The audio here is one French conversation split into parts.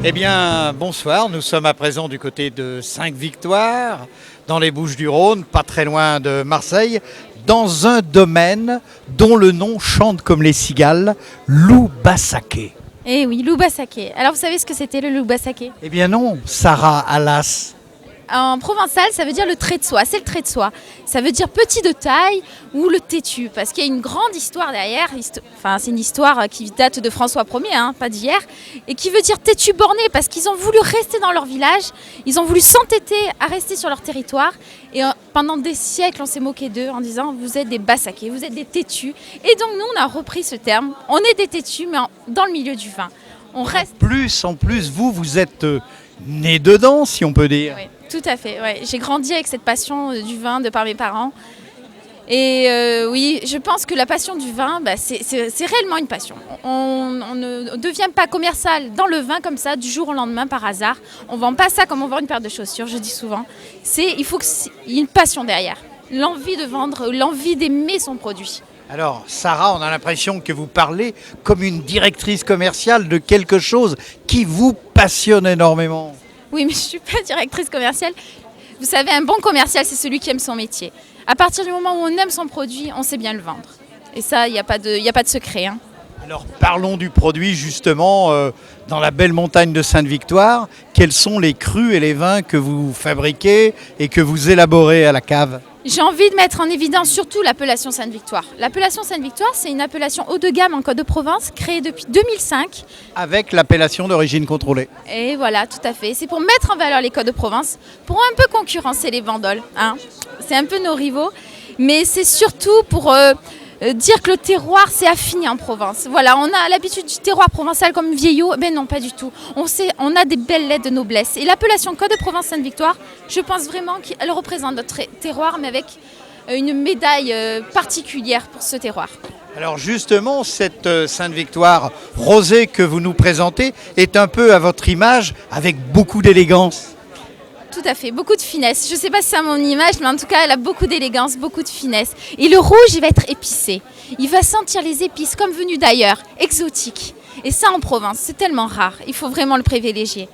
Eh bien, bonsoir. Nous sommes à présent du côté de Sainte-Victoire, dans les Bouches-du-Rhône, pas très loin de Marseille, dans un domaine dont le nom chante comme les cigales, Louba-Saké. Eh oui, Louba-Saké. Alors vous savez ce que c'était le Louba-Saké? Eh bien non, Sarah Alas. En provençal, ça veut dire le trait de soie. C'est le trait de soie. Ça veut dire petit de taille ou le têtu. Parce qu'il y a une grande histoire derrière. Enfin, c'est une histoire qui date de François Ier, pas d'hier. Et qui veut dire têtu borné. Parce qu'ils ont voulu rester dans leur village. Ils ont voulu s'entêter à rester sur leur territoire. Et pendant des siècles, on s'est moqué d'eux en disant vous êtes des basakés, vous êtes des têtus. Et donc nous, on a repris ce terme. On est des têtus, mais dans le milieu du vin. On reste. En plus, vous êtes né dedans, si on peut dire. Oui, tout à fait. Ouais. J'ai grandi avec cette passion du vin de par mes parents. Et oui, je pense que la passion du vin, c'est réellement une passion. On ne devient pas commercial dans le vin comme ça, du jour au lendemain, par hasard. On ne vend pas ça comme on vend une paire de chaussures, je dis souvent. Il faut qu'il y ait une passion derrière. L'envie de vendre, l'envie d'aimer son produit. Alors, Sarah, on a l'impression que vous parlez comme une directrice commerciale de quelque chose qui vous passionne énormément. Oui, mais je ne suis pas directrice commerciale. Vous savez, un bon commercial, c'est celui qui aime son métier. À partir du moment où on aime son produit, on sait bien le vendre. Et ça, il n'y a pas de secret. Alors, parlons du produit, justement, dans la belle montagne de Sainte-Victoire. Quels sont les crus et les vins que vous fabriquez et que vous élaborez à la cave ? J'ai envie de mettre en évidence surtout l'appellation Sainte-Victoire. L'appellation Sainte-Victoire, c'est une appellation haut de gamme en Côte de Provence, créée depuis 2005. Avec l'appellation d'origine contrôlée. Et voilà, tout à fait. C'est pour mettre en valeur les Côtes de Provence, pour un peu concurrencer les Bandoles. C'est un peu nos rivaux, mais c'est surtout pour dire que le terroir s'est affiné en Provence. Voilà, on a l'habitude du terroir provençal comme vieillot. Ben non, pas du tout. On a des belles lettres de noblesse. Et l'appellation Côte de Provence Sainte-Victoire, je pense vraiment qu'elle représente notre terroir, mais avec une médaille particulière pour ce terroir. Alors justement, cette Sainte-Victoire rosée que vous nous présentez est un peu à votre image, avec beaucoup d'élégance. Tout à fait, beaucoup de finesse. Je ne sais pas si c'est à mon image, mais en tout cas, elle a beaucoup d'élégance, beaucoup de finesse. Et le rouge, il va être épicé. Il va sentir les épices comme venu d'ailleurs, exotique. Et ça, en Provence, c'est tellement rare. Il faut vraiment le privilégier.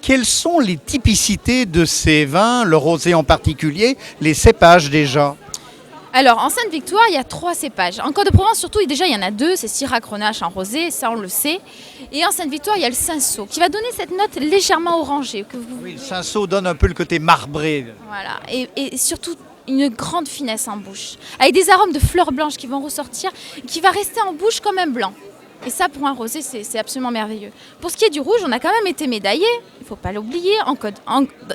Quelles sont les typicités de ces vins, le rosé en particulier, les cépages déjà ? Alors, en Sainte-Victoire, il y a 3 cépages. En Côte de Provence, surtout, déjà, il y en a 2. C'est Syrah Grenache en rosé, ça, on le sait. Et en Sainte-Victoire, il y a le Cinsault, qui va donner cette note légèrement orangée. Oui, le Cinsault donne un peu le côté marbré. Voilà, et surtout une grande finesse en bouche, avec des arômes de fleurs blanches qui vont ressortir, qui va rester en bouche comme un blanc. Et ça, pour un rosé, c'est absolument merveilleux. Pour ce qui est du rouge, on a quand même été médaillé, il ne faut pas l'oublier,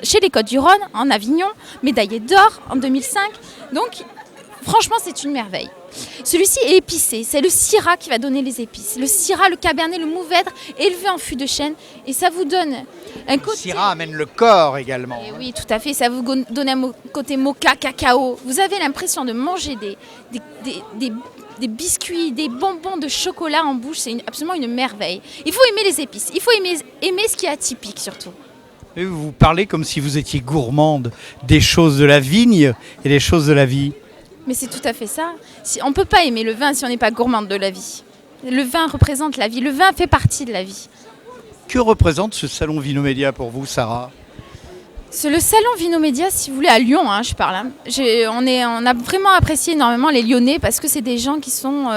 chez les Côtes-du-Rhône, en Avignon, médaillé d'or en 2005. Donc, franchement, c'est une merveille. Celui-ci est épicé, c'est le Syrah qui va donner les épices. Le Syrah, le Cabernet, le Mourvèdre, élevé en fût de chêne. Et ça vous donne un côté... Le Syrah amène le corps également. Et oui, tout à fait, ça vous donne un côté mocha, cacao. Vous avez l'impression de manger des biscuits, des bonbons de chocolat en bouche. C'est absolument une merveille. Il faut aimer les épices, il faut aimer ce qui est atypique surtout. Et vous parlez comme si vous étiez gourmande des choses de la vigne et des choses de la vie. Mais c'est tout à fait ça. On ne peut pas aimer le vin si on n'est pas gourmande de la vie. Le vin représente la vie, le vin fait partie de la vie. Que représente ce salon Vinomédia pour vous, Sarah ? C'est le salon Vinomédia, si vous voulez, à Lyon, je parle. On a vraiment apprécié énormément les Lyonnais parce que c'est des gens qui sont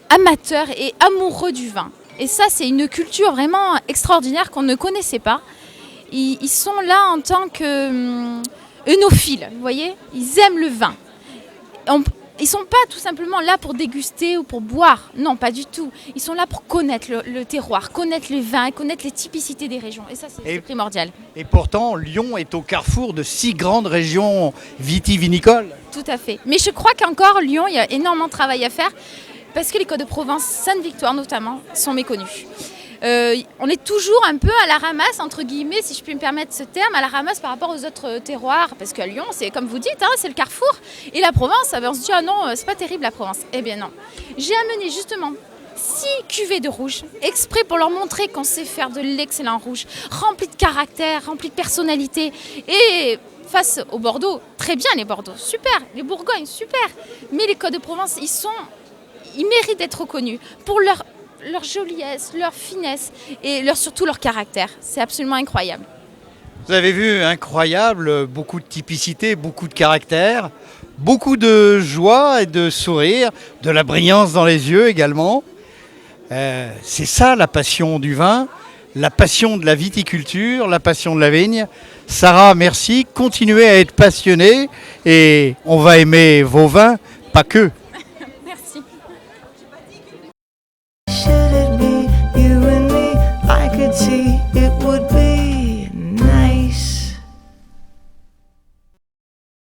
amateurs et amoureux du vin. Et ça, c'est une culture vraiment extraordinaire qu'on ne connaissait pas. Ils sont là en tant que œnophiles, vous voyez ? Ils aiment le vin. Ils ne sont pas tout simplement là pour déguster ou pour boire. Non, pas du tout. Ils sont là pour connaître le terroir, connaître les vins, connaître les typicités des régions. Et ça, c'est primordial. Et pourtant, Lyon est au carrefour de 6 grandes régions vitivinicoles. Tout à fait. Mais je crois qu'encore, Lyon, il y a énormément de travail à faire parce que les Côtes de Provence, Sainte-Victoire notamment, sont méconnus. On est toujours un peu à la ramasse, entre guillemets, si je puis me permettre ce terme, à la ramasse par rapport aux autres terroirs. Parce qu'à Lyon, c'est comme vous dites, c'est le carrefour. Et la Provence, on se dit, ah non, c'est pas terrible la Provence. Eh bien non. J'ai amené justement 6 cuvées de rouge, exprès pour leur montrer qu'on sait faire de l'excellent rouge, rempli de caractère, rempli de personnalité. Et face au Bordeaux, très bien les Bordeaux, super. Les Bourgognes, super. Mais les Côtes de Provence, ils méritent d'être reconnus pour leur leur joliesse, leur finesse et surtout leur caractère. C'est absolument incroyable. Vous avez vu, incroyable, beaucoup de typicité, beaucoup de caractère, beaucoup de joie et de sourire, de la brillance dans les yeux également. C'est ça la passion du vin, la passion de la viticulture, la passion de la vigne. Sarah, merci, continuez à être passionnée et on va aimer vos vins, pas que.